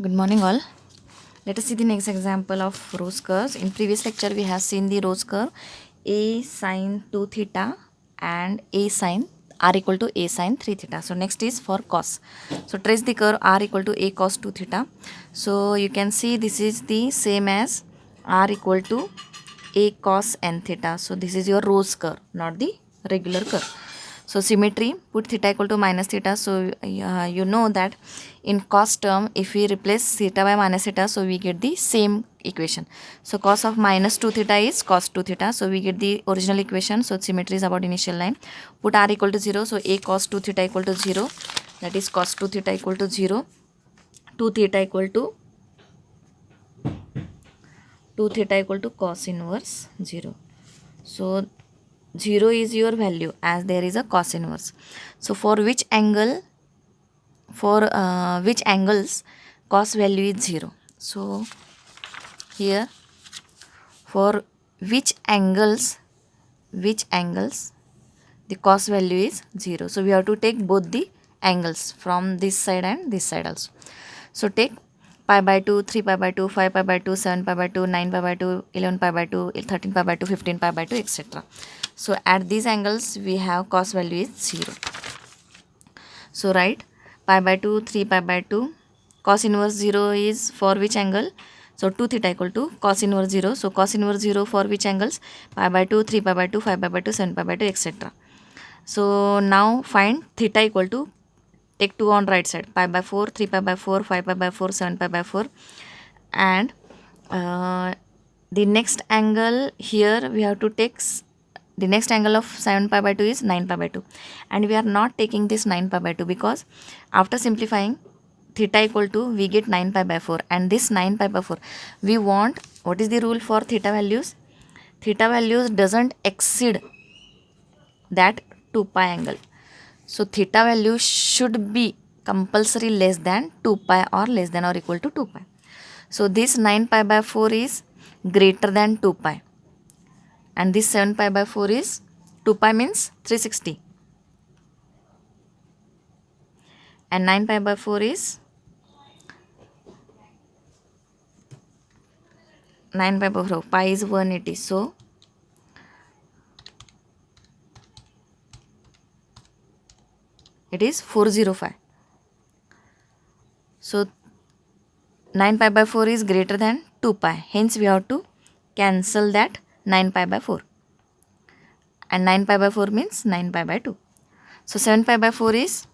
Good morning all. Let us see the next example of rose curves. In previous lecture we have seen the rose curve a sine 2 theta and a sine r equal to a sine 3 theta. So next is for cos. So trace the curve r equal to a cos 2 theta. So you can see this is the same as r equal to a cos n theta. So this is your rose curve, not the regular curve. So symmetry, put theta equal to minus theta. So you know that in cos term, if we replace theta by minus theta, so we get the same equation. So cos of minus 2 theta is cos 2 theta. So we get the original equation. So symmetry is about initial line. Put r equal to 0. So a cos 2 theta equal to 0. That is cos 2 theta equal to 0. 2 theta equal to 2 theta equal to cos inverse 0. So 0 is your value as there is a cos inverse. So for which angle, for which angles cos value is 0. So here for which angles the cos value is 0. So we have to take both the angles from this side and this side also. So take pi by 2, 3 pi by 2, 5 pi by 2, 7 pi by 2, 9 pi by 2, 11 pi by 2, 13 pi by 2, 15 pi by 2, etc. So at these angles we have cos value is 0. So write pi by 2, 3 pi by 2, cos inverse 0 is for which angle? So 2 theta equal to cos inverse 0. So cos inverse 0 for which angles? Pi by 2, 3 pi by 2, 5 pi by 2, 7 pi by 2, etc. So now find theta equal to, take 2 on right side, pi by 4, 3 pi by 4, 5 pi by 4, 7 pi by 4, and the next angle here we have to take the next angle of 7 pi by 2 is 9 pi by 2, and we are not taking this 9 pi by 2 because after simplifying theta equal to we get 9 pi by 4, and this 9 pi by 4 we want, what is the rule for theta values? Theta values doesn't exceed that 2 pi angle. So theta value should be compulsory less than 2 pi or less than or equal to 2 pi. So this 9 pi by 4 is greater than 2 pi, and this 7 pi by 4 is 2 pi means 360, and 9 pi by 4 is 9 pi by 4, pi is 180, so it is 405. So 9 pi by 4 is greater than 2 pi, hence we have to cancel that 9 pi by 4, and 9 pi by 4 means 9 pi by 2. So 7 pi by 4 is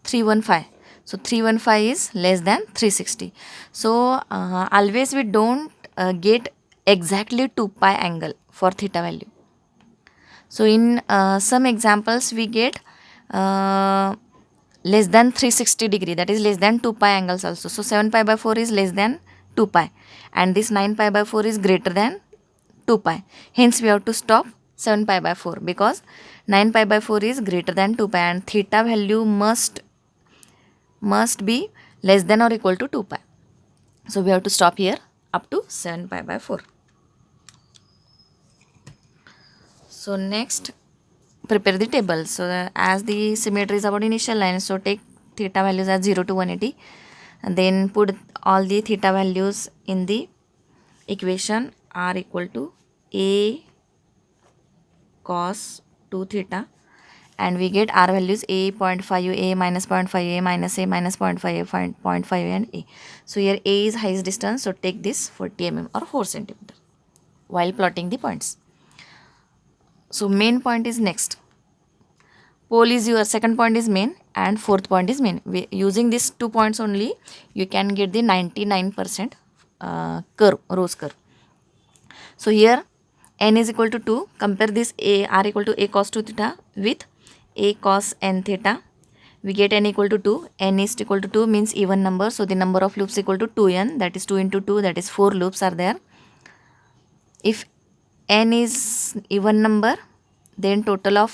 315. So 315 is less than 360. So always we don't get exactly 2 pi angle for theta value. So in some examples we get less than 360 degree, that is less than 2 pi angles also. So 7 pi by 4 is less than 2 pi, and this 9 pi by 4 is greater than 2 pi. Hence we have to stop 7 pi by 4 because 9 pi by 4 is greater than 2 pi, and theta value must be less than or equal to 2 pi. So we have to stop here up to 7 pi by 4. So next, prepare the table. So as the symmetry is about initial line, so take theta values as 0 to 180, and then put all the theta values in the equation r equal to a cos 2 theta, and we get r values a 0.5, a minus 0.5, a minus a minus 0.5, a 0.5, and a. So here a is highest distance, so take this 40 mm or 4 cm while plotting the points. So main point is next. Pole is your second point is main, and fourth point is main. Using these 2 points only, you can get the 99% curve, rose curve. So here n is equal to 2. Compare this a r equal to a cos 2 theta with a cos n theta. We get n equal to 2. N is equal to 2 means even number. So the number of loops equal to 2n, that is 2 into 2, that is 4 loops are there. If n is even number, then total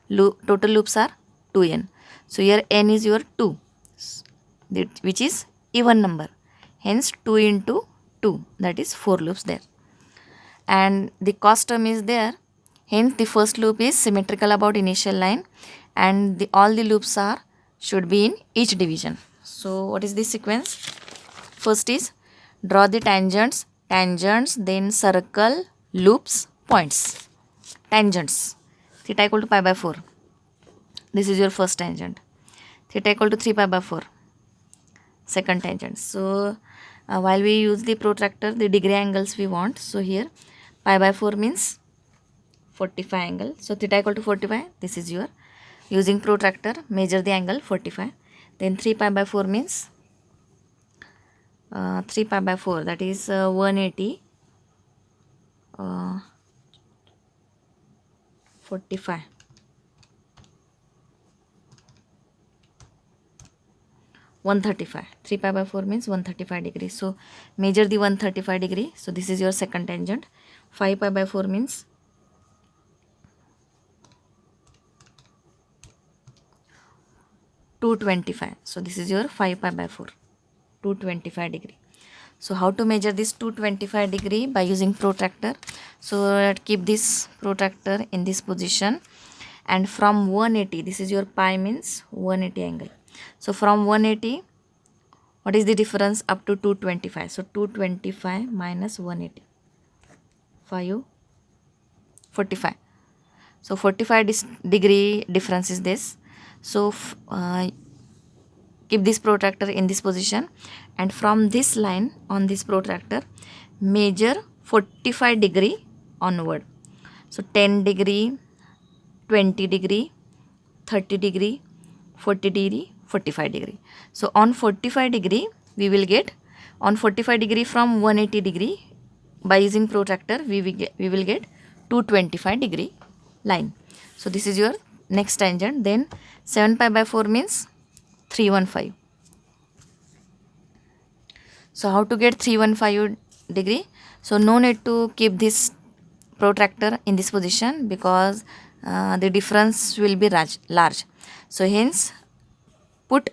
loops are 2n. So here n is your 2, which is even number. Hence 2 into 2, that is 4 loops there. And the cos term is there. Hence the first loop is symmetrical about initial line, and all the loops should be in each division. So what is this sequence? First is draw the tangents, then circle, loops, points. Tangents. Theta equal to pi by 4. This is your first tangent. Theta equal to 3 pi by 4. Second tangent. So while we use the protractor, the degree angles we want. So here pi by 4 means 45 angle. So theta equal to 45. This is your using protractor. Measure the angle 45. Then 3 pi by 4 means 3 pi by 4, that is 180. 45. 135. 3 pi by 4 means 135 degrees. So measure the 135 degree. So this is your second tangent. 5 pi by 4 means 225. So this is your 5 pi by 4. 225 degree. So how to measure this 225 degree? By using protractor. So keep this protractor in this position, and from 180, this is your pi means 180 angle. So from 180, what is the difference up to 225? So 225 minus 180, 45. So 45 degree difference is this. So keep this protractor in this position, and from this line on this protractor measure 45 degree onward. So 10 degree, 20 degree, 30 degree, 40 degree, 45 degree. So on 45 degree we will get, on 45 degree from 180 degree, by using protractor we will get 225 degree line. So this is your next tangent. Then 7 pi by 4 means 315. So how to get 315 degree? So no need to keep this protractor in this position, because the difference will be large. So hence put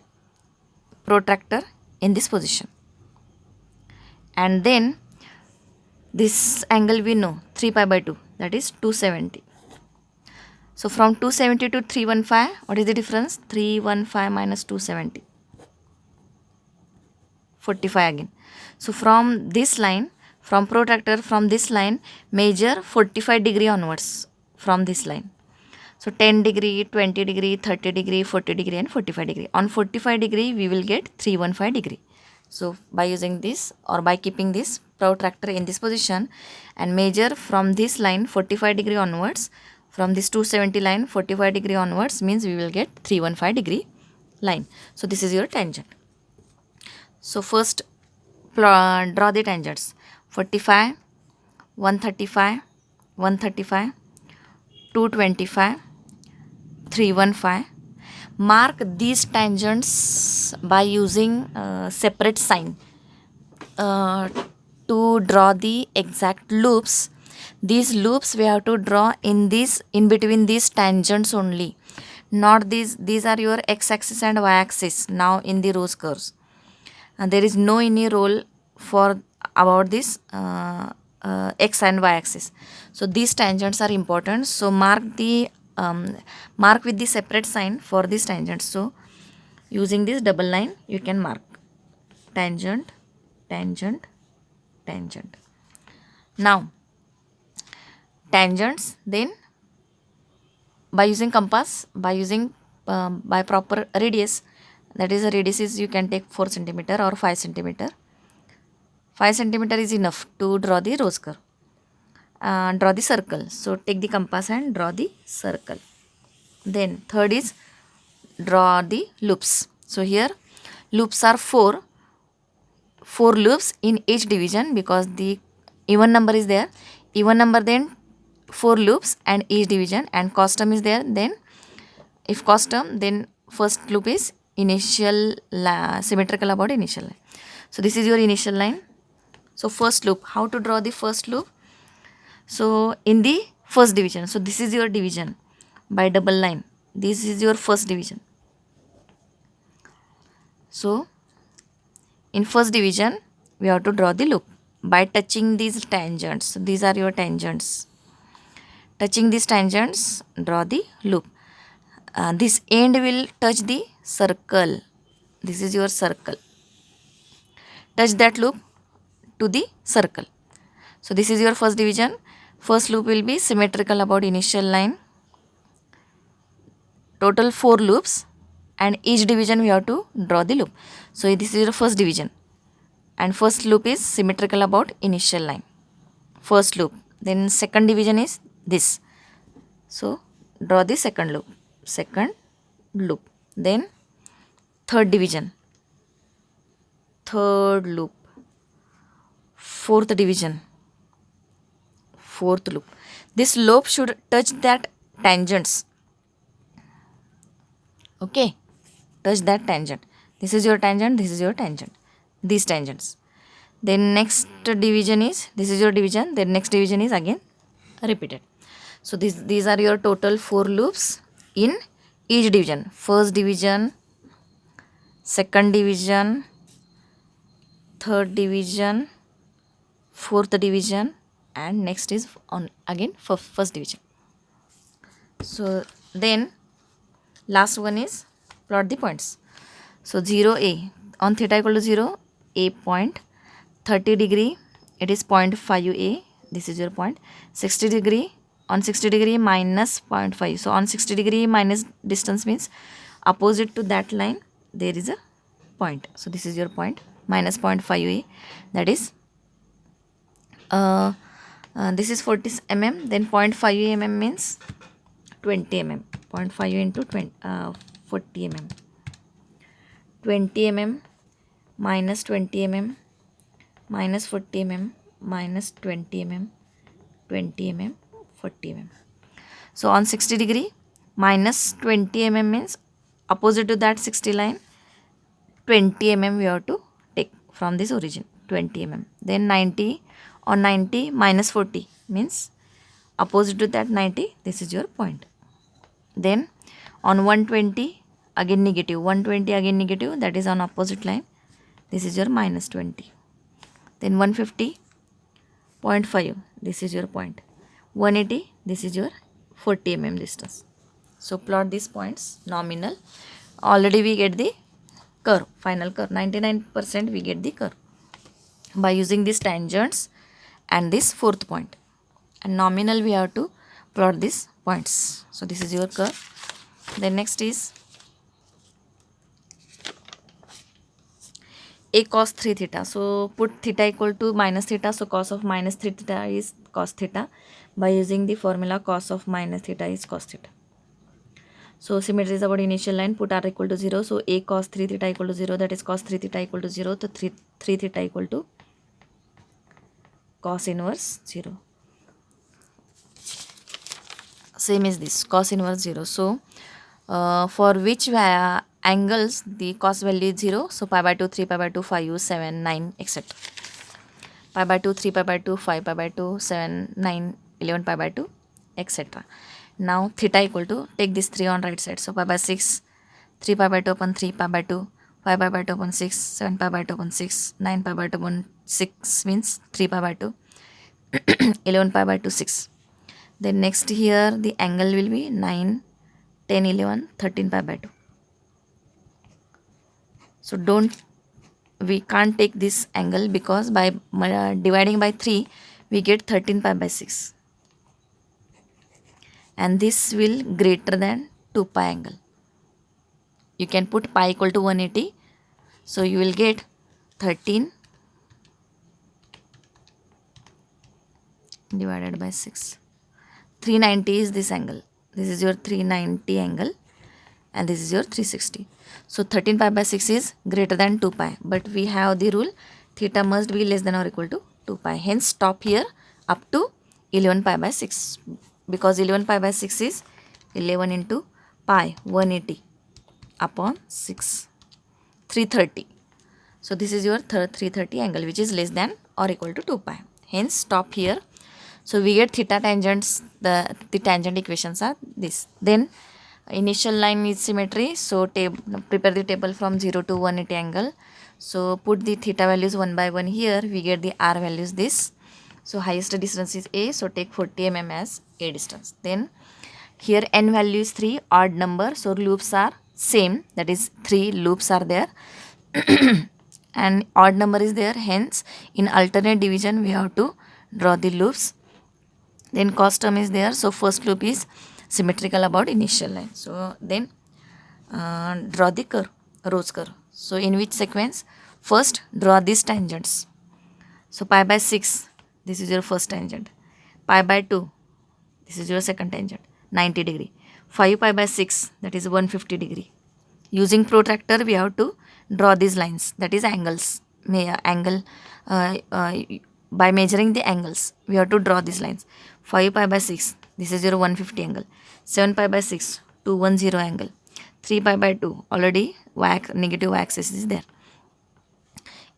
protractor in this position, and then this angle we know 3 pi by 2, that is 270. So from 270 to 315, what is the difference? 315 minus 270, 45 again. So from this line, from protractor, from this line measure 45 degree onwards from this line. So 10 degree, 20 degree, 30 degree, 40 degree and 45 degree. On 45 degree we will get 315 degree. So by using this, or by keeping this protractor in this position and measure from this line 45 degree onwards, from this 270 line 45 degree onwards, means we will get 315 degree line. So this is your tangent. So first draw the tangents. 45, 135, 135, 225, 315. Mark these tangents by using separate sign to draw the exact loops. These loops we have to draw in between these tangents only, not these are your x-axis and y-axis now in the rose curves, and there is no any role for about this x and y-axis. So these tangents are important. So mark with the separate sign for these tangents. So using this double line you can mark tangent, tangent, tangent. Now tangents, then by using compass, by proper radius, that is the radius is you can take 4 centimeter or 5 centimeter. 5 centimeter is enough to draw the rose curve. Draw the circle. So take the compass and draw the circle. Then third is draw the loops. So here loops are 4 loops in each division, because the even number is there. Even number, then 4 loops and each division, and cos term is there. Then if cos term, then first loop is initial symmetrical about initial line. So this is your initial line. So first loop, how to draw the first loop? So in the first division, so this is your division by double line. This is your first division. So in first division we have to draw the loop by touching these tangents. So these are your tangents. Touching these tangents, draw the loop. this end will touch the circle. This is your circle. Touch that loop to the circle. So this is your first division. First loop will be symmetrical about initial line. Total 4 loops, and each division we have to draw the loop. So this is your first division, and first loop is symmetrical about initial line. First loop. Then second division is this. So draw the second loop. Second loop. Then third division. Third loop. Fourth division. Fourth loop. This loop should touch that tangents. Okay, touch that tangent. This is your tangent, this is your tangent, these tangents. Then next division is, this is your division, then next division is again repeated. So these are your total 4 loops in each division. First division, second division, third division, fourth division, and next is on again for first division. So then last one is plot the points. So 0a on theta equal to 0, a point, 30 degree it is 0.5a, this is your point. 60 degree, on 60 degree minus 0.5. So on 60 degree minus distance means opposite to that line there is a point. So this is your point, minus 0.5a, that is this is 40 mm, then 0.5 mm means 20 mm. 0.5 into 40 mm. 20 mm minus 20 mm minus 40 mm minus 20 mm, 20 mm, 40 mm. So on 60 degree minus 20 mm means opposite to that 60 line 20 mm we have to take from this origin, 20 mm. Then 90, on 90 minus 40 means opposite to that 90, this is your point. Then on 120 again negative, 120 again negative, that is on opposite line, this is your minus 20. Then 150, 0.5, this is your point. 180, this is your 40 mm distance. So plot these points, nominal. Already we get the curve, final curve, 99% we get the curve by using these tangents and this fourth point. And nominal we have to plot these points. So this is your curve. Then next is a cos 3 theta. So put theta equal to minus theta. So cos of minus 3 theta is cos theta. By using the formula cos of minus theta is cos theta. So symmetry is about initial line. Put r equal to 0. So a cos 3 theta equal to 0. That is cos 3 theta equal to 0. So 3 theta equal to cos inverse 0. Same as this, cos inverse 0. So for which angles the cos value is 0. So pi by 2, 3 pi by 2, 5, 7, 9, etc. Pi by 2, 3 pi by 2, 5 pi by 2, 7, 9, 11 pi by 2, etc. Now theta equal to, take this 3 on right side. So pi by 6, 3 pi by 2 upon 3 pi by 2, 5 pi by 2 upon 6, 7 pi by 2 upon 6, 9 pi by 2 upon 6 means 3 pi by 2, 11 pi by 2, 6. Then next here the angle will be 9, 10, 11, 13 pi by 2. So we can't take this angle because by dividing by 3 we get 13 pi by 6. And this will greater than 2 pi angle. You can put pi equal to 180. So you will get 13 divided by 6. 390 is this angle. This is your 390 angle and this is your 360. So 13 pi by 6 is greater than 2 pi. But we have the rule theta must be less than or equal to 2 pi. Hence stop here up to 11 pi by 6. Because 11 pi by 6 is 11 into pi, 180 upon 6, 330. So this is your 330 angle which is less than or equal to 2 pi. Hence stop here. So we get theta tangents, the tangent equations are this. Then initial line is symmetry. So prepare the table from 0 to 180 angle. So put the theta values one by one here. We get the r values this. So highest distance is a. So take 40 mm as a distance. Then Here n value is 3, odd number, so loops are same, that is 3 loops are there and odd number is there, hence in alternate division we have to draw the loops. Then cost term is there, so first loop is symmetrical about initial line. So then draw the curve, rose curve. So in which sequence? First draw these tangents. So pi by 6, this is your first tangent. Pi by 2, this is your second tangent, 90 degree. 5 pi by 6, that is 150 degree. Using protractor we have to draw these lines, that is angles. By measuring the angles we have to draw these lines. 5 pi by 6, this is your 150 angle. 7 pi by 6, 210 angle. 3 pi by 2, already negative axis is there.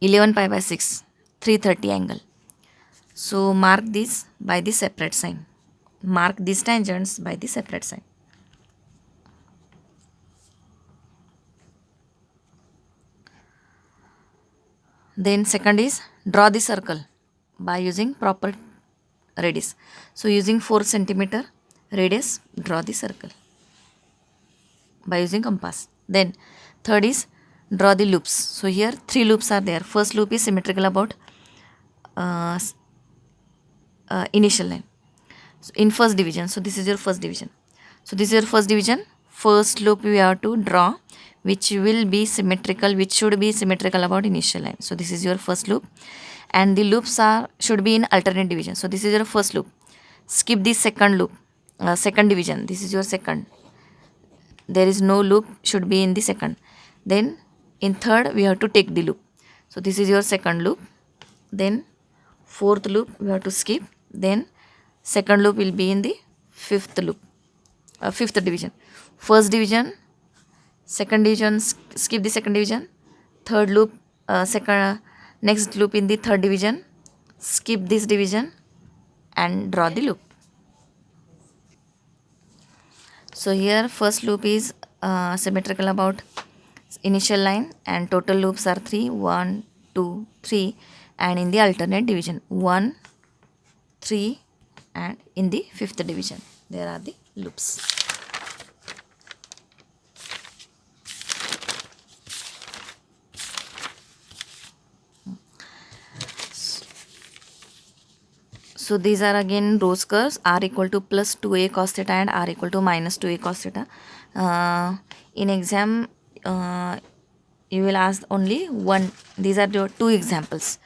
11 pi by 6, 330 angle. So mark this by the separate sign. Mark these tangents by the separate sign. Then second is draw the circle by using proper radius. So using 4 centimeter radius, draw the circle by using compass. Then third is draw the loops. So here 3 loops are there. First loop is symmetrical about initial line. So in first division, so this is your first division. So this is your first division. First loop we have to draw, which will be symmetrical, which should be symmetrical about initial line. So this is your first loop, and the loops should be in alternate division. So this is your first loop. Skip the second loop, second division. This is your second. There is no loop should be in the second. Then in third we have to take the loop. So this is your second loop. Then fourth loop we have to skip. Then second loop will be in the fifth loop, fifth division. First division, second division, skip the second division. Third loop, next loop in the third division, skip this division and draw the loop. So here first loop is symmetrical about initial line, and total loops are 3, 1, 2, 3, and in the alternate division 1, 3, and in the fifth division there are the loops. So these are again rose curves, r equal to plus 2a cos theta and r equal to minus 2a cos theta. In exam you will ask only one. These are your 2 examples.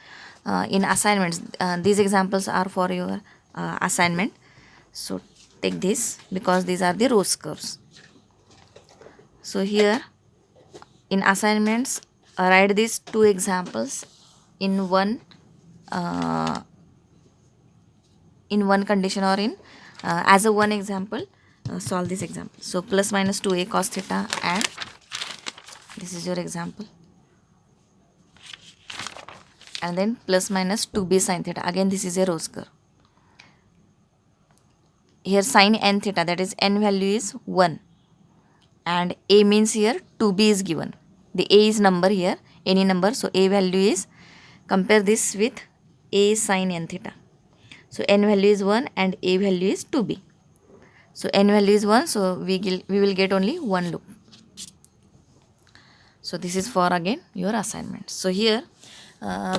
In assignments, these examples are for your assignment. So take this because these are the rose curves. So here in assignments, write these 2 examples in one condition, or in as a one example, solve this example. So plus minus 2a cos theta, and this is your example, and then plus minus 2b sin theta. Again this is a rose curve. Here sin n theta, that is n value is 1, and a means here 2b is given. The a is number here, any number, so a value is, compare this with a sin n theta. So n value is 1 and a value is 2b. So n value is 1, so we will get only one loop. So this is for again your assignment. So here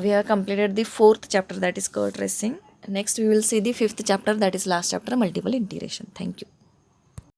we have completed the 4th chapter, that is curve tracing. Next we will see the 5th chapter, that is last chapter, multiple integration. Thank you.